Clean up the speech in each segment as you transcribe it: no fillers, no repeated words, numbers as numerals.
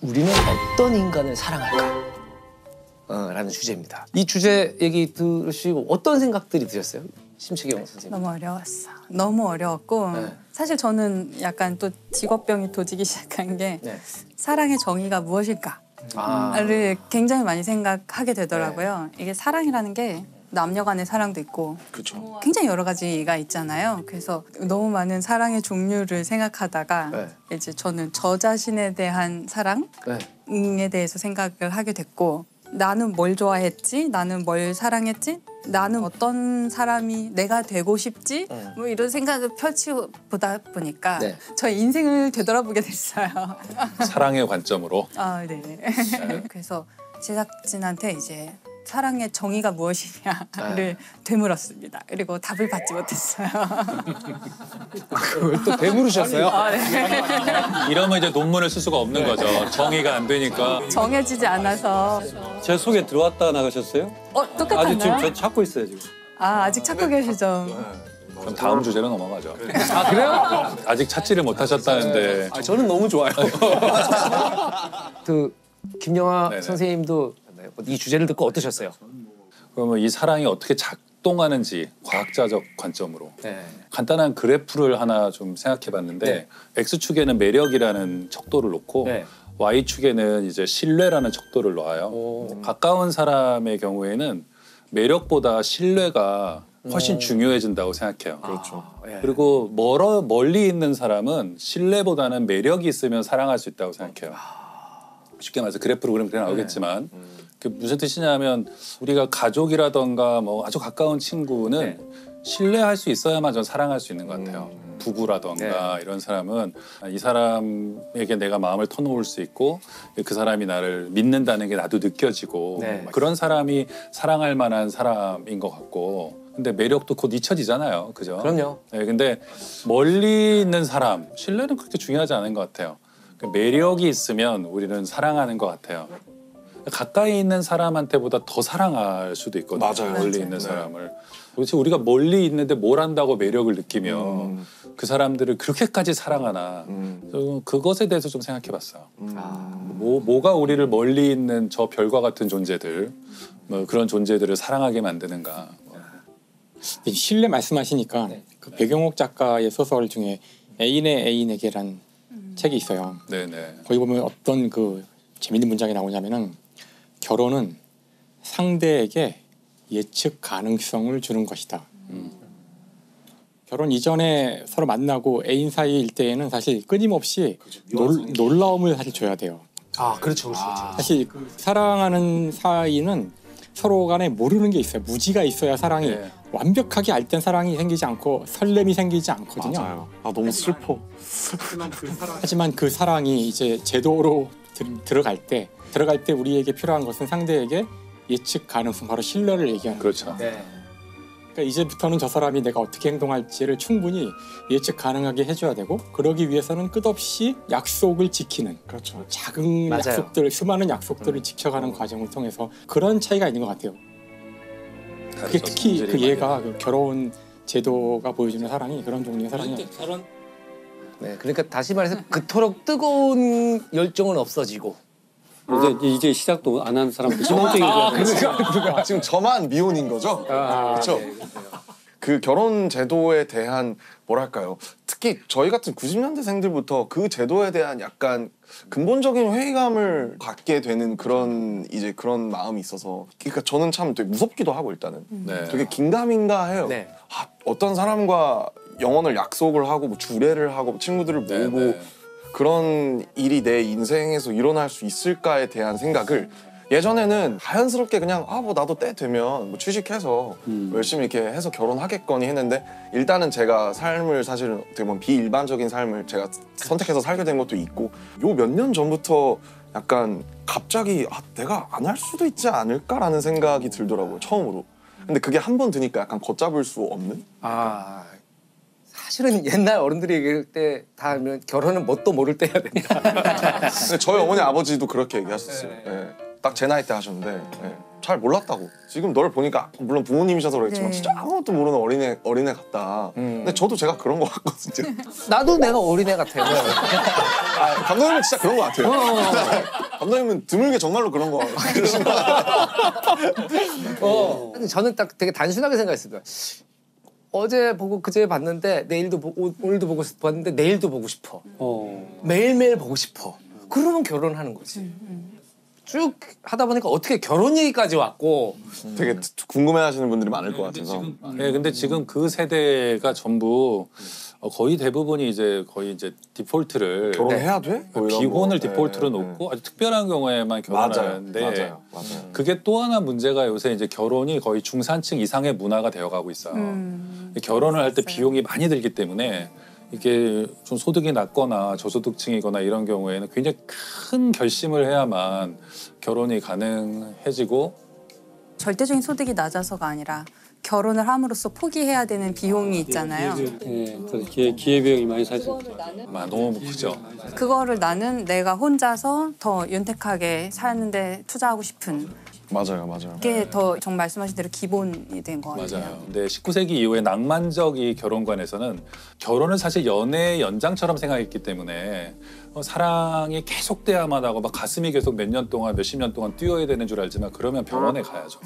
우리는 어떤 인간을 사랑할까? 라는 주제입니다. 이 주제 얘기 들으시고 어떤 생각들이 드셨어요? 심채경 선생님. 너무 어려웠어. 너무 어려웠고 네. 사실 저는 약간 또 직업병이 도지기 시작한 게 네. 사랑의 정의가 무엇일까를 굉장히 많이 생각하게 되더라고요. 이게 사랑이라는 게 남녀 간의 사랑도 있고 그렇죠. 굉장히 여러 가지가 있잖아요. 그래서 너무 많은 사랑의 종류를 생각하다가 네. 이제 저는 저 자신에 대한 사랑에 네. 대해서 생각을 하게 됐고 나는 뭘 좋아했지? 나는 뭘 사랑했지? 나는 어떤 사람이 내가 되고 싶지? 뭐 이런 생각을 펼치보다 보니까 네. 저의 인생을 되돌아보게 됐어요. 사랑의 관점으로. 아, 네. 그래서 제작진한테 이제 사랑의 정의가 무엇이냐를 되물었습니다. 그리고 답을 받지 못했어요. 그걸 또 되물으셨어요? 아, 네. 이러면 이제 논문을 쓸 수가 없는 거죠. 정의가 안 되니까. 정해지지 않아서. 제 속에 들어왔다 나가셨어요? 똑같았나요? 아직 지금 저 찾고 있어요 지금. 아, 아직 찾고 계시죠? 그럼 다음 주제로 넘어가죠. 아, 그래요? 아직 찾지를 못하셨다는데. 아, 저는 너무 좋아요. 그 김영하 네네. 선생님도 이 주제를 듣고 어떠셨어요? 그러면 이 사랑이 어떻게 작동하는지 과학자적 관점으로 네. 간단한 그래프를 하나 좀 생각해봤는데 네. X축에는 매력이라는 척도를 놓고 네. Y축에는 이제 신뢰라는 척도를 놓아요. 오. 가까운 사람의 경우에는 매력보다 신뢰가 훨씬 중요해진다고 생각해요. 그렇죠. 예. 그리고 멀리 있는 사람은 신뢰보다는 매력이 있으면 사랑할 수 있다고 생각해요. 쉽게 말해서 그래프로 그냥 나오겠지만 그게 무슨 뜻이냐면 우리가 가족이라던가 뭐 아주 가까운 친구는 신뢰할 수 있어야만 전 사랑할 수 있는 것 같아요. 부부라던가 이런 사람은 이 사람에게 내가 마음을 터놓을 수 있고 그 사람이 나를 믿는다는 게 나도 느껴지고 네. 그런 사람이 사랑할 만한 사람인 것 같고 근데 매력도 곧 잊혀지잖아요. 그죠? 그럼요. 네, 근데 멀리 있는 사람, 신뢰는 그렇게 중요하지 않은 것 같아요. 그 매력이 있으면 우리는 사랑하는 것 같아요. 가까이 있는 사람한테보다 더 사랑할 수도 있거든요. 맞아요. 멀리 맞아요. 있는 네. 사람을. 도대체 우리가 멀리 있는데 뭘 한다고 매력을 느끼며 그 사람들을 그렇게까지 사랑하나 저는 그것에 대해서 좀 생각해봤어요. 뭐가 우리를 멀리 있는 저 별과 같은 존재들 뭐 그런 존재들을 사랑하게 만드는가. 신뢰 말씀하시니까 그 배경옥 작가의 소설 중에 애인의 애인에게란 책이 있어요. 네네. 거기 보면 어떤 그 재밌는 문장이 나오냐면은 결혼은 상대에게 예측 가능성을 주는 것이다. 결혼 이전에 서로 만나고 애인 사이일 때에는 사실 끊임없이 놀라움을 사실 줘야 돼요. 아, 그렇죠, 그렇죠. 사실 사랑하는 사이는 서로 간에 모르는 게 있어요. 무지가 있어야 사랑이 네. 완벽하게 알땐 사랑이 생기지 않고 설렘이 생기지 않거든요. 맞아요. 아 너무 슬퍼. 하지만 그 사랑이 이제 제도로 들어갈 때 우리에게 필요한 것은 상대에게 예측 가능성, 바로 신뢰를 얘기하는 거죠. 그렇죠. 네. 그러니까 이제부터는 저 사람이 내가 어떻게 행동할지를 충분히 예측 가능하게 해줘야 되고 그러기 위해서는 끝없이 약속을 지키는 그렇죠. 작은 맞아요. 약속들, 수많은 약속들을 지켜가는 과정을 통해서 그런 차이가 있는 것 같아요. 그게 특히 그 얘가 그 결혼 제도가 보여주는 사랑이 그런 종류의 사랑이에요. 네, 그러니까 다시 말해서 그토록 뜨거운 열정은 없어지고. 이제 시작도 안 한 사람들 희망적인 거예요. 그러니까 지금 저만 미혼인 거죠? 그렇죠. 그 결혼 제도에 대한 뭐랄까요? 특히 저희 같은 90년대생들부터 그 제도에 대한 약간 근본적인 회의감을 갖게 되는 그런 이제 그런 마음이 있어서 그러니까 저는 참 되게 무섭기도 하고 일단은 네. 되게 긴가민가 해요. 네. 아, 어떤 사람과 영원을 약속을 하고 뭐 주례를 하고 친구들을 모으고 네. 그런 일이 내 인생에서 일어날 수 있을까에 대한 생각을 예전에는 자연스럽게 그냥 뭐 나도 때 되면 뭐 취직해서 열심히 이렇게 해서 결혼하겠거니 했는데 일단은 제가 삶을 사실은 어떻게 보면 비일반적인 삶을 제가 선택해서 살게 된 것도 있고 요 몇 년 전부터 약간 갑자기 내가 안 할 수도 있지 않을까라는 생각이 들더라고요. 처음으로. 근데 그게 한 번 드니까 약간 걷잡을 수 없는? 사실은 옛날 어른들이 얘기할 때 다 하면 결혼은 뭣도 모를 때 해야 된다. 근데 저희 어머니 아버지도 그렇게 얘기하셨어요. 네. 딱 제 나이 때 하셨는데 잘 몰랐다고. 지금 널 보니까 물론 부모님이셔서 그렇지만 네. 진짜 아무것도 모르는 어린애 같다. 근데 저도 제가 그런 거 같거든요. 나도 내가 어린애 같아요. 감독님은 진짜 그런 거 같아요. 감독님은 드물게 정말로 그런 거 저는 딱 되게 단순하게 생각했습니다. 어제 보고 그제 봤는데 내일도 보고 오늘도 보고 봤는데 내일도 보고 싶어. 매일매일 보고 싶어. 그러면 결혼하는 거지. 쭉 하다 보니까 어떻게 결혼 얘기까지 왔고 되게 궁금해하시는 분들이 많을 것 같아서. 네, 근데 지금 그 세대가 전부 거의 대부분이 이제 거의 이제 디폴트를 결혼해야 돼? 뭐 이런 비혼을 거. 디폴트로 네, 놓고 아주 특별한 경우에만 결혼하는데 맞아요. 그게 또 하나 문제가 요새 이제 결혼이 거의 중산층 이상의 문화가 되어가고 있어요. 결혼을 할 때 맞아요. 비용이 많이 들기 때문에 이게 좀 소득이 낮거나 저소득층이거나 이런 경우에는 굉장히 큰 결심을 해야만 결혼이 가능해지고 절대적인 소득이 낮아서가 아니라 결혼을 함으로써 포기해야 되는 비용이 있잖아요. 예, 그래서 기회비용이 많이 사죠. 너무 크죠. 그거를 나는 내가 혼자서 더 윤택하게 사는데 투자하고 싶은 맞아요. 게 더 정 말씀하신 대로 기본이 된 것 같아요. 맞아요. 근데 19세기 이후에 낭만적 이 결혼관에서는 결혼을 사실 연애의 연장처럼 생각했기 때문에 사랑이 계속돼야만 하고 막 가슴이 계속 몇 년 동안 몇십 년 동안 뛰어야 되는 줄 알지만 그러면 병원에 가야죠.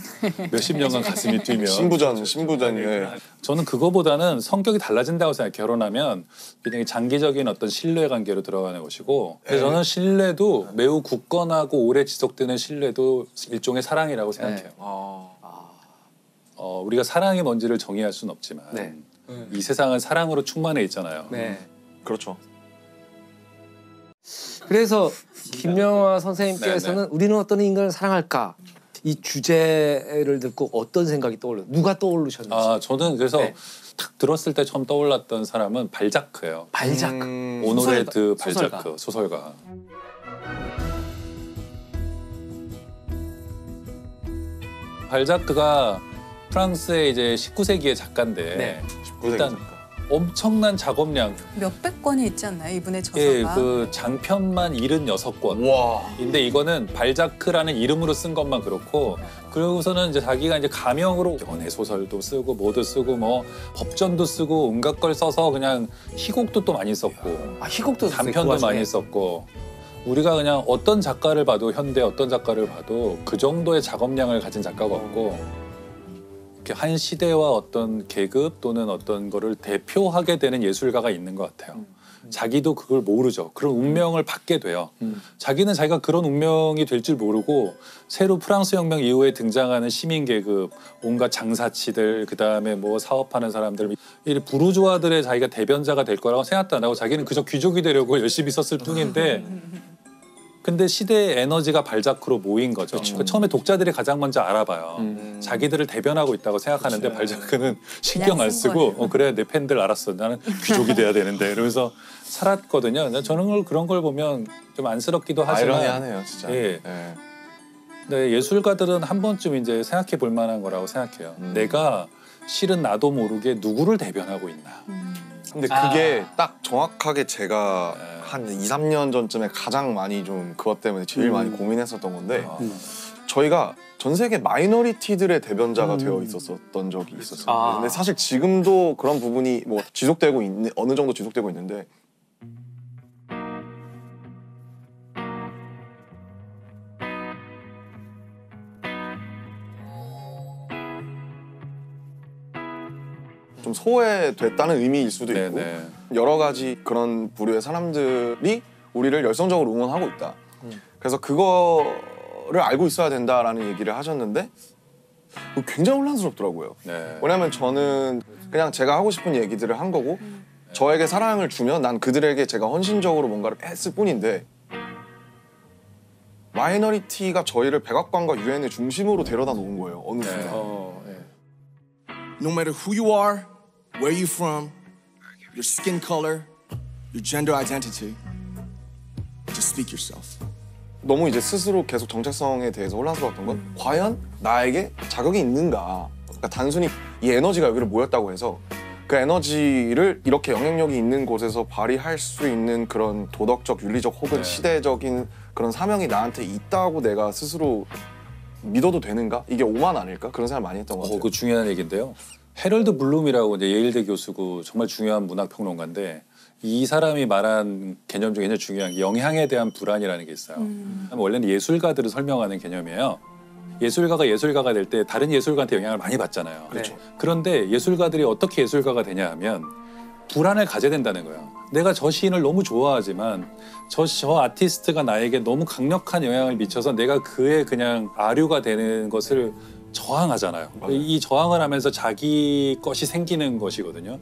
몇십 년간 가슴이 뛰면 신부전이네. 저는 그거보다는 성격이 달라진다고 생각해요. 결혼하면 굉장히 장기적인 어떤 신뢰 관계로 들어가는 것이고 그래서 저는 신뢰도 매우 굳건하고 오래 지속되는 신뢰도 일종의 사랑이라고 생각해요. 우리가 사랑이 뭔지를 정의할 수는 없지만 네. 이 세상은 사랑으로 충만해 있잖아요. 네. 그렇죠. 그래서 김영하 선생님께서는 네. 우리는 어떤 인간을 사랑할까 이 주제를 듣고 어떤 생각이 떠올려? 누가 떠오르셨는지? 저는 그래서 네. 딱 들었을 때 처음 떠올랐던 사람은 발자크예요. 발자크. 오노레드 소설가. 발자크 소설가. 발자크가 프랑스의 이제 19세기의 작가인데 네. 일단 엄청난 작업량. 몇백 권이 있지 않나요? 이분의 저서가. 예, 그 장편만 76권. 와. 근데 이거는 발자크라는 이름으로 쓴 것만 그렇고 그러고서는 이제 자기가 이제 가명으로 연애 소설도 쓰고 뭐도 쓰고 뭐 법전도 쓰고 온갖 걸 써서 그냥 희곡도 또 많이 썼고 희곡도 단편도 많이 썼고 우리가 그냥 어떤 작가를 봐도 현대 어떤 작가를 봐도 그 정도의 작업량을 가진 작가가 없고 이렇게 한 시대와 어떤 계급 또는 어떤 거를 대표하게 되는 예술가가 있는 것 같아요. 자기도 그걸 모르죠. 그런 운명을 받게 돼요. 자기는 자기가 그런 운명이 될 줄 모르고 새로 프랑스 혁명 이후에 등장하는 시민 계급, 온갖 장사치들, 그다음에 뭐 사업하는 사람들, 이 부르주아들의 자기가 대변자가 될 거라고 생각도 안 하고 자기는 그저 귀족이 되려고 열심히 썼을 뿐인데 근데 시대의 에너지가 발자크로 모인 거죠. 그러니까 처음에 독자들이 가장 먼저 알아봐요. 자기들을 대변하고 있다고 생각하는데 발자크는 신경 안 쓰고 그래 내 팬들 알았어. 나는 귀족이 돼야 되는데 이러면서 살았거든요. 저는 그런 걸 보면 좀 안쓰럽기도 하지만 아이러니하네요, 진짜. 예. 네. 근데 예술가들은 한 번쯤 이제 생각해 볼 만한 거라고 생각해요. 내가 실은 나도 모르게 누구를 대변하고 있나. 근데 그게 딱 정확하게 제가 한 2, 3년 전쯤에 가장 많이 좀 그것 때문에 제일 많이 고민했었던 건데 저희가 전 세계 마이너리티들의 대변자가 되어 있었던 적이 있었어요. 근데 사실 지금도 그런 부분이 뭐 지속되고 있는 어느 정도 지속되고 있는데 좀 소외됐다는 의미일 수도 있고 네네. 여러 가지 그런 부류의 사람들이 우리를 열성적으로 응원하고 있다. 그래서 그거를 알고 있어야 된다라는 얘기를 하셨는데 굉장히 혼란스럽더라고요. 네. 왜냐하면 저는 그냥 제가 하고 싶은 얘기들을 한 거고 저에게 사랑을 주면 난 그들에게 제가 헌신적으로 뭔가를 했을 뿐인데 마이너리티가 저희를 백악관과 유엔의 중심으로 데려다 놓은 거예요. 어느 순간. No matter who you are, where you're from, your skin color, your gender identity, just speak yourself. 너무 이제 스스로 계속 정체성에 대해서 혼란스러웠던 건 과연 나에게 자격이 있는가. 그러니까 단순히 이 에너지가 여기를 모였다고 해서 그 에너지를 이렇게 영향력이 있는 곳에서 발휘할 수 있는 그런 도덕적, 윤리적 혹은 시대적인 그런 사명이 나한테 있다고 내가 스스로 믿어도 되는가? 이게 오만 아닐까? 그런 생각 많이 했던 것 같아요. 그 중요한 얘기인데요. 해럴드 블룸이라고 이제 예일대 교수고 정말 중요한 문학 평론가인데 이 사람이 말한 개념 중에 굉장히 중요한 게 영향에 대한 불안이라는 게 있어요. 원래는 예술가들을 설명하는 개념이에요. 예술가가 될 때 다른 예술가한테 영향을 많이 받잖아요. 그렇죠. 그런데 예술가들이 어떻게 예술가가 되냐 하면 불안을 가져야 된다는 거예요. 내가 저 시인을 너무 좋아하지만 저 아티스트가 나에게 너무 강력한 영향을 미쳐서 내가 그의 그냥 아류가 되는 것을 저항하잖아요. 이 저항을 하면서 자기 것이 생기는 것이거든요.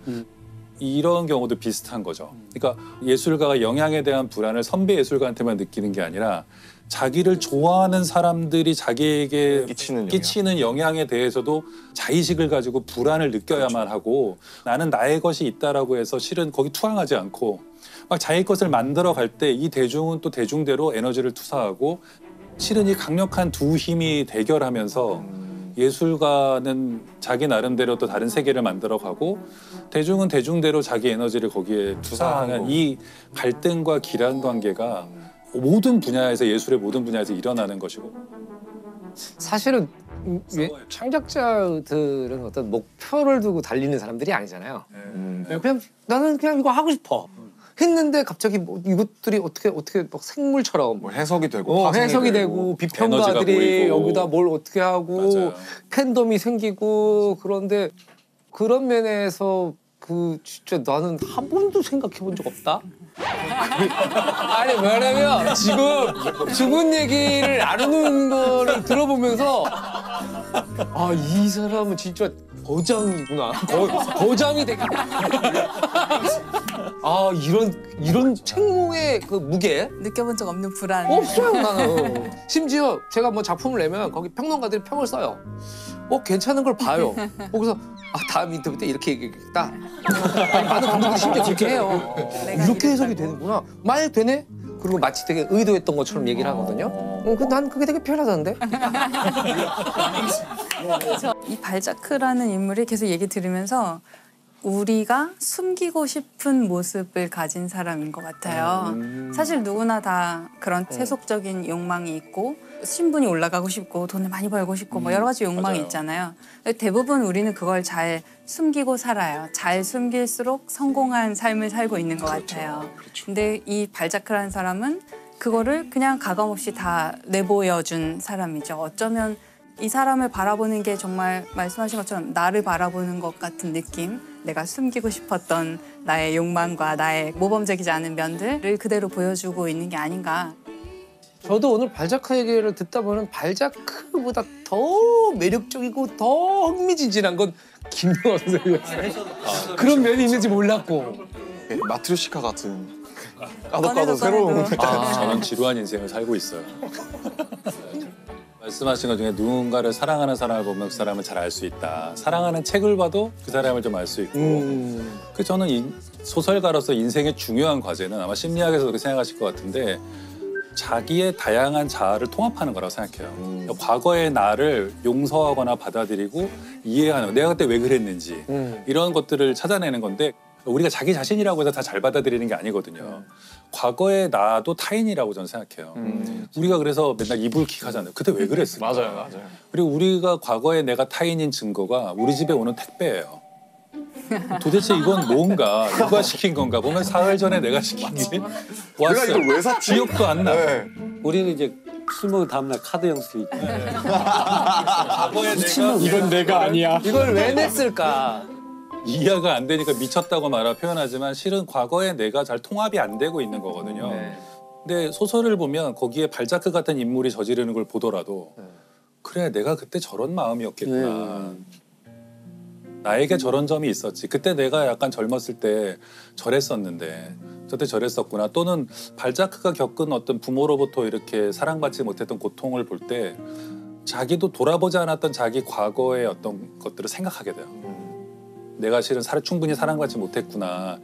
이런 경우도 비슷한 거죠. 그러니까 예술가가 영향에 대한 불안을 선배 예술가한테만 느끼는 게 아니라 자기를 좋아하는 사람들이 자기에게 끼치는 영향에 대해서도 자의식을 가지고 불안을 느껴야만 하고 나는 나의 것이 있다라고 해서 실은 거기 투항하지 않고 막 자기 것을 만들어 갈 때 이 대중은 또 대중대로 에너지를 투사하고 실은 이 강력한 두 힘이 대결하면서 예술가는 자기 나름대로 또 다른 세계를 만들어가고 대중은 대중대로 자기 에너지를 거기에 투사하는 이 갈등과 기란 관계가 모든 분야에서 예술의 모든 분야에서 일어나는 것이고 사실은 창작자들은 어떤 목표를 두고 달리는 사람들이 아니잖아요. 그냥 나는 그냥 이거 하고 싶어. 했는데 갑자기 뭐 이것들이 어떻게 막 생물처럼 뭐 해석이 되고 해석이 되고 비평가들이 여기다 뭘 어떻게 하고 맞아요. 팬덤이 생기고 그런데 그런 면에서 그 진짜 나는 한 번도 생각해 본 적 없다. 아니 왜냐면 지금 죽은 얘기를 나누는 거를 들어보면서 아 이 사람은 진짜 거장이구나. 거장이 되게 아 이런 책무의 그 무게 느껴본 적 없는 불안. 없어요 나는. 심지어 제가 뭐 작품을 내면 거기 평론가들이 평을 써요. 괜찮은 걸 봐요. 거기서 다음 인터뷰 때 이렇게 얘기했다. 아니 많은 감독들이 심지어 그렇게 해요. 이렇게 해석이 되는구나. 말 되네? 그리고 마치 되게 의도했던 것처럼 얘기를 하거든요. 난 그게 되게 편하던데. 이 발자크라는 인물이 계속 얘기 들으면서 우리가 숨기고 싶은 모습을 가진 사람인 것 같아요. 사실 누구나 다 그런 세속적인 욕망이 있고 신분이 올라가고 싶고 돈을 많이 벌고 싶고 뭐 여러 가지 욕망이 맞아요. 있잖아요. 대부분 우리는 그걸 잘 숨기고 살아요. 잘 숨길수록 성공한 삶을 살고 있는 것 같아요. 근데 이 발자크라는 사람은 그거를 그냥 가감없이 다 내보여준 사람이죠. 어쩌면 이 사람을 바라보는 게 정말 말씀하신 것처럼 나를 바라보는 것 같은 느낌, 내가 숨기고 싶었던 나의 욕망과 나의 모범적이지 않은 면들을 그대로 보여주고 있는 게 아닌가. 저도 오늘 발자크 얘기를 듣다 보면 발자크보다 더 매력적이고 더 흥미진진한 건 김명환 선생님이었어요. 그런 면이 있는지 몰랐고. 마트리오시카 같은 꺼내도 새로운 저는 지루한 인생을 살고 있어요. 말씀하신 것 중에 누군가를 사랑하는 사람을 보면 그 사람을 잘 알 수 있다. 사랑하는 책을 봐도 그 사람을 좀 알 수 있고. 그 저는 소설가로서 인생의 중요한 과제는 아마 심리학에서 그렇게 생각하실 것 같은데 자기의 다양한 자아를 통합하는 거라고 생각해요. 과거의 나를 용서하거나 받아들이고 이해하는 내가 그때 왜 그랬는지 이런 것들을 찾아내는 건데 우리가 자기 자신이라고 해서 다 잘 받아들이는 게 아니거든요. 과거의 나도 타인이라고 저는 생각해요. 우리가 그래서 맨날 이불킥 하잖아요. 그때 왜 그랬을까? 맞아요. 그리고 우리가 과거에 내가 타인인 증거가 우리 집에 오는 택배예요. 도대체 이건 뭔가 누가 시킨 건가 보면 사흘 전에 내가 시킨 게 왔어. 내가 이걸 왜 샀지? 기억도 안 나. 우리는 이제 술 먹은 다음날 카드 영수 있고 과거에 내가 이건 내가 아니야. 이걸 왜 냈을까? 이해가 안 되니까 미쳤다고 표현하지만 실은 과거에 내가 잘 통합이 안 되고 있는 거거든요. 근데 소설을 보면 거기에 발자크 같은 인물이 저지르는 걸 보더라도 그래 내가 그때 저런 마음이었겠구나. 나에게 저런 점이 있었지. 그때 내가 약간 젊었을 때 저랬었는데 저때 저랬었구나. 또는 발자크가 겪은 어떤 부모로부터 이렇게 사랑받지 못했던 고통을 볼 때 자기도 돌아보지 않았던 자기 과거의 어떤 것들을 생각하게 돼요. 내가 실은 충분히 사랑받지 못했구나.